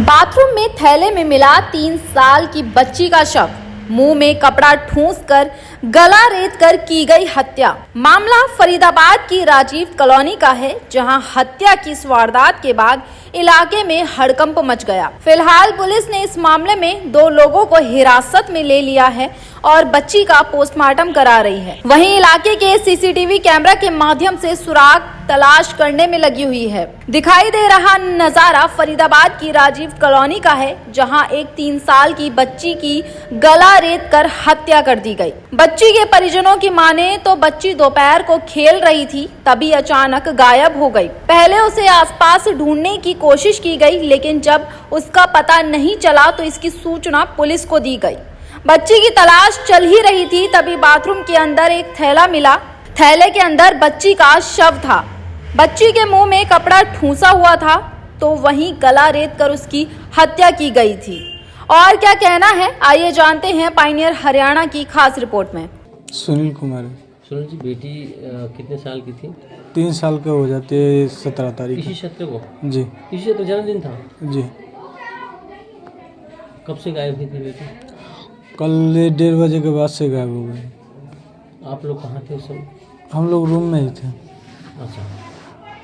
Bathroom में थैले में मिला 3 साल की बच्ची का शव, मुंह में कपड़ा ठूंसकर गला रेतकर की गई हत्या। मामला फरीदाबाद की राजीव कॉलोनी का है, जहां हत्या की इस वारदात के बाद इलाके में हड़कंप मच गया। फिलहाल पुलिस ने इस मामले में 2 लोगों को हिरासत में ले लिया है और बच्ची का पोस्टमार्टम करा रही है। वहीं इलाके के सीसीटीवी कैमरा के माध्यम से सुराग तलाश करने में लगी हुई है। दिखाई दे रहा नजारा फरीदाबाद की राजीव कॉलोनी का है, जहां एक 3 साल की बच्ची की गला रेतकर हत्या कर दी गई। बच्ची के परिजनों की माने तो बच्ची दोपहर को खेल रही थी, तभी अचानक गायब हो गई। पहले उसे आसपास ढूंढने की कोशिश की गई, लेकिन जब उसका पता नहीं चला तो इसकी सूचना पुलिस को दी गई। बच्ची की तलाश चल ही रही थी, तभी बाथरूम के अंदर एक थैला मिला। थैले के अंदर बच्ची का शव था। बच्ची के मुंह में कपड़ा ठूंसा हुआ था, तो वहीं गला रेतकर उसकी हत्या की गई थी। और क्या कहना है, आइए जानते हैं पायनियर हरियाणा की खास रिपोर्ट में। सुनील कुमार। सुनील जी, बेटी कितने साल की थी? 3 साल के हो जाते हैं 17 तारीख इसी क्षेत्र को? जी। इसी क्षेत्र जन्मदिन था जी। कब से गायब हुई थी बेटी? कल 1:30 बजे के बाद से गायब हो गई। आप लोग कहाँ थे उस समय? हम लोग रूम में ही थे। अच्छा,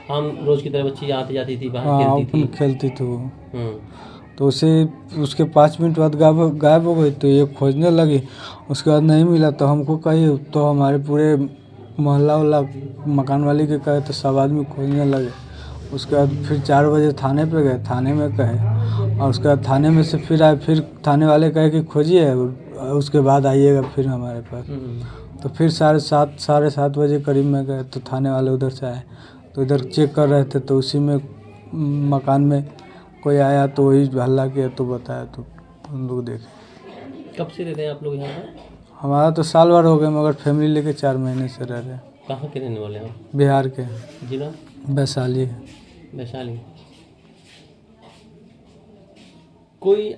हम रोज की तरह बच्ची आती जाती थी, बाहर हाँ, खेलती थी? खेलती थी वो। तो उसके 5 मिनट बाद गायब हो गई, तो ये खोजने लगी। उसके बाद नहीं मिला तो हमको कही, तो हमारे पूरे मोहल्ला वाला मकान वाले के कहे, तो सब आदमी खोजने लगे। उसके बाद फिर 4 बजे थाने पे गए, थाने में कहे, और उसके बाद थाने में से फिर आए, फिर थाने वाले कहे कि खोजिए, उसके बाद आइएगा फिर हमारे पास। तो फिर 7:30 बजे करीब में गए, तो थाने वाले उधर से आए, तो इधर चेक कर रहे थे, तो उसी में मकान में कोई आया, तो वही हल्ला किया, तो बताया, तो हम लोग देखे। कब से रहते हैं आप लोग यहाँ पर? हमारा तो साल भर हो गए, मगर फैमिली लेके 4 महीने से रह रहे हैं। कहाँ के रहने वाले हैं? बिहार के। जिला? वैशाली है। वैशाली। कोई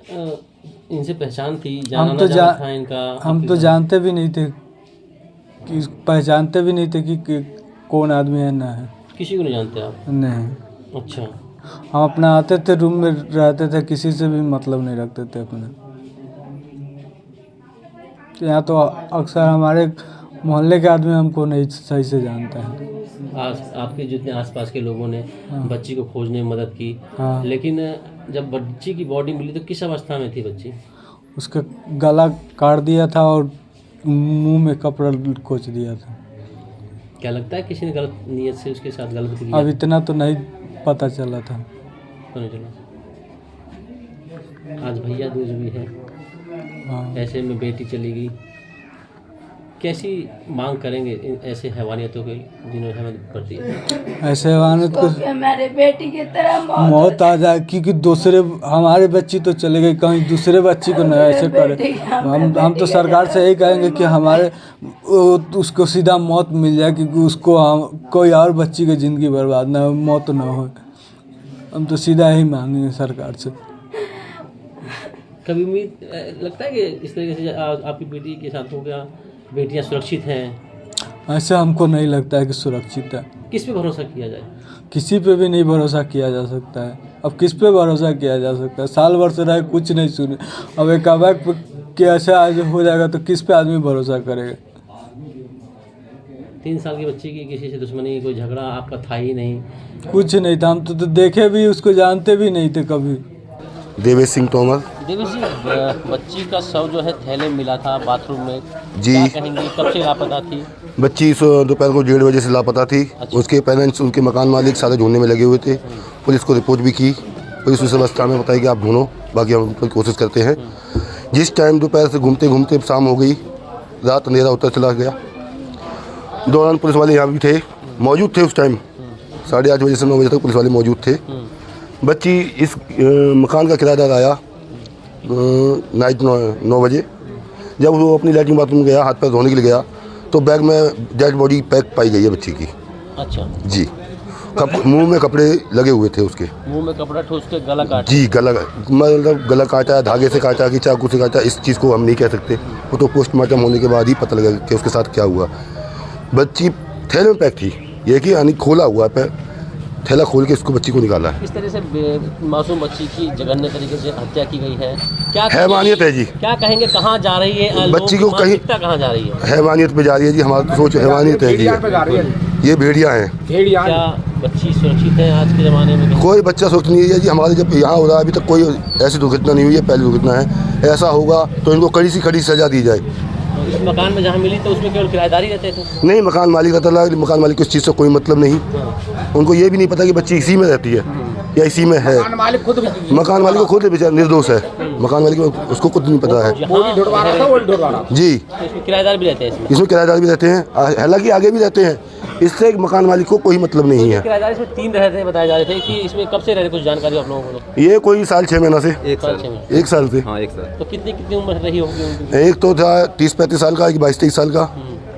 इनसे पहचान थी? हम तो जानते भी नहीं थे कि पहचानते भी नहीं थे कि कौन आदमी है ना है। किसी को नहीं जानते आप? नहीं। अच्छा। हम अपना आते थे, रूम में रहते थे, किसी से भी मतलब नहीं रखते थे अपने। यहाँ तो अक्सर हमारे मोहल्ले के आदमी हमको नहीं सही से जानता है। आपके जितने आसपास के लोगों ने बच्ची को खोजने में मदद की। हाँ। लेकिन जब बच्ची की बॉडी मिली तो किस अवस्था में थी बच्ची? उसका गला काट दिया था और मुंह में कपड़ा कोच दिया था। क्या लगता है किसी ने गलत नीयत से उसके साथ गलत किया? अब इतना तो नहीं पता चला था। तो नहीं चला। आज भैया दूज भी है। हाँ। ऐसे में बेटी चली गई, कैसी मांग करेंगे ऐसे हैवानियतों की जिन्होंने हमें करती है? ऐसे हैवानियत को हमारे बेटी की तरह मौत आ जाए, क्योंकि दूसरे हमारे बच्ची तो चले गई, कहीं दूसरे बच्ची को न ऐसे करे। हम तो सरकार से यही कहेंगे कि हमारे उसको सीधा मौत मिल जाए, क्योंकि उसको कोई और बच्ची की ज़िंदगी बर्बाद ना हो, मौत ना हो। हम तो सीधा ही मांगेंगे सरकार से। कभी उम्मीद लगता है कि इस तरीके से आपकी बेटी के साथ हो गया, बेटियां सुरक्षित हैं? ऐसा हमको नहीं लगता है कि सुरक्षित है। किस पे भरोसा किया जाए? किसी पे भी नहीं भरोसा किया जा सकता है। अब किस पे भरोसा किया जा सकता है? साल भर से रहे, कुछ नहीं सुने। अब एक अवैध के ऐसा आज हो जाएगा तो किस पे आदमी भरोसा करेगा? 3 साल की बच्ची की किसी से दुश्मनी, कोई झगड़ा आपका था ही नहीं? कुछ नहीं था। हम तो देखे भी, उसको जानते भी नहीं थे कभी। देवेश सिंह तोमर। देवेश जी, बच्ची का शव जो है थैले में मिला था बाथरूम में, जी। क्या कहेंगे, कब से लापता थी बच्ची? दोपहर को 1:30 बजे से लापता थी। अच्छा। उसके पेरेंट्स, उनके मकान मालिक सारे ढूंढने में लगे हुए थे। पुलिस को रिपोर्ट भी की। पुलिस उस अवस्था में बताई कि आप ढूंढो, बाकी हम कोशिश करते हैं। जिस टाइम दोपहर से घूमते घूमते शाम हो गई, रात अंधेरा होता चला गया। दौरान पुलिस वाले यहाँ भी थे, मौजूद थे उस टाइम। 8:30 बजे से 9 बजे तक पुलिस वाले मौजूद थे। बच्ची इस मकान का किराएदार आया नाइट 9 बजे। जब वो अपनी लैट्रिन बाथरूम गया, हाथ पैर धोने के लिए गया, तो बैग में डेड बॉडी पैक पाई गई है बच्ची की। अच्छा जी। मुंह में कपड़े लगे हुए थे उसके। मुंह में कपड़ा ठूस के गला काटा? जी, मतलब गला काटा है, धागे से काटा कि चाकू से काटा, इस चीज़ को हम नहीं कह सकते। वो तो पोस्टमार्टम होने के बाद ही पता लगा कि उसके साथ क्या हुआ। बच्ची थैले में पैक थी, ये कि यानी खोला हुआ पे थैला खोल के इसको बच्ची को निकाला है। इस तरह से मासूम बच्ची की जघन्य तरीके से हत्या की गई है, क्या हैवानियत है जी। क्या कहेंगे, कहाँ जा रही है बच्ची को कहीं कहाँ जा रही है? हैवानियत पे जा रही है जी, हमारी सोच हैवानियत है जी। ये भेड़िया हैं। क्या बच्ची सुरक्षित है आज के ज़माने में? कोई बच्चा सोच नहीं है जी। हमारे जब यहाँ हो रहा है अभी तक कोई ऐसी दुर्घटना नहीं हुई है, पहली दुर्घटना है। ऐसा होगा तो इनको कड़ी से कड़ी सजा दी जाए। इस मकान में जहाँ मिली तो उसमें केवल किराएदार ही रहते थे? नहीं, मकान मालिक रहता है। मकान मालिक को इस चीज़ से कोई मतलब नहीं। उनको ये भी नहीं पता कि बच्ची इसी में रहती है या इसी में है। मकान मालिक को खुद बेचारा निर्दोष है। मकान मालिक उसको खुद नहीं पता है जी। तो इसमें किराएदार भी रहते हैं? इसमें किराएदार भी रहते हैं, हालांकि आगे भी रहते हैं। इससे मकान मालिक को कोई मतलब नहीं है। किराएदार इसमें 3 रहते हैं बताए जा रहे थे कि इसमें कब से रह रहे, कुछ जानकारी आप लोगों को? ये कोई साल 6 महीना से, 1 साल 6 महीने। 1 साल से। हाँ 1 साल। तो कितनी उम्र रही होगी उनकी? एक तो था 30-35 साल का, एक 22-23 साल का,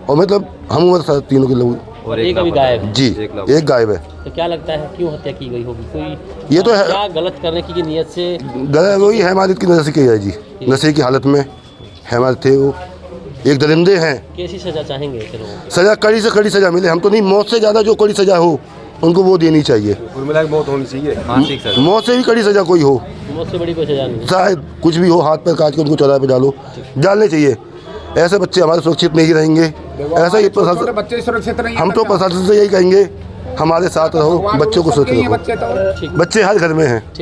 और मतलब हम उम्र था तीनों के लोग और एक अभी गायब है? जी, एक गायब है। तो क्या लगता है क्यों हत्या की गई होगी? कोई ये तो है, क्या गलत करने की नीयत से? गलत वही हैवानियत की नजर से किया है जी। नशे की हालत में हैवानियत थे वो, एक दरिंदे हैं। कैसी सजा चाहेंगे ऐसे लोगों को? सजा कड़ी से कड़ी सजा मिले। हम तो नहीं, मौत से ज़्यादा जो कड़ी सजा हो उनको वो देनी चाहिए। मौत होनी चाहिए, फांसी की सजा। मौत से भी कड़ी सजा कोई हो, मौत से बड़ी कोई सजा नहीं? शायद कुछ भी हो, हाथ पैर काट के उनको चौराहे पे डालने चाहिए। ऐसे बच्चे हमारे सुरक्षित नहीं रहेंगे। ऐसा ही प्रशासन, बच्चे सुरक्षित नहीं। हम तो प्रशासन से यही कहेंगे, हमारे साथ रहो, बच्चों को सुरक्षित रखो। बच्चे हर घर में हैं।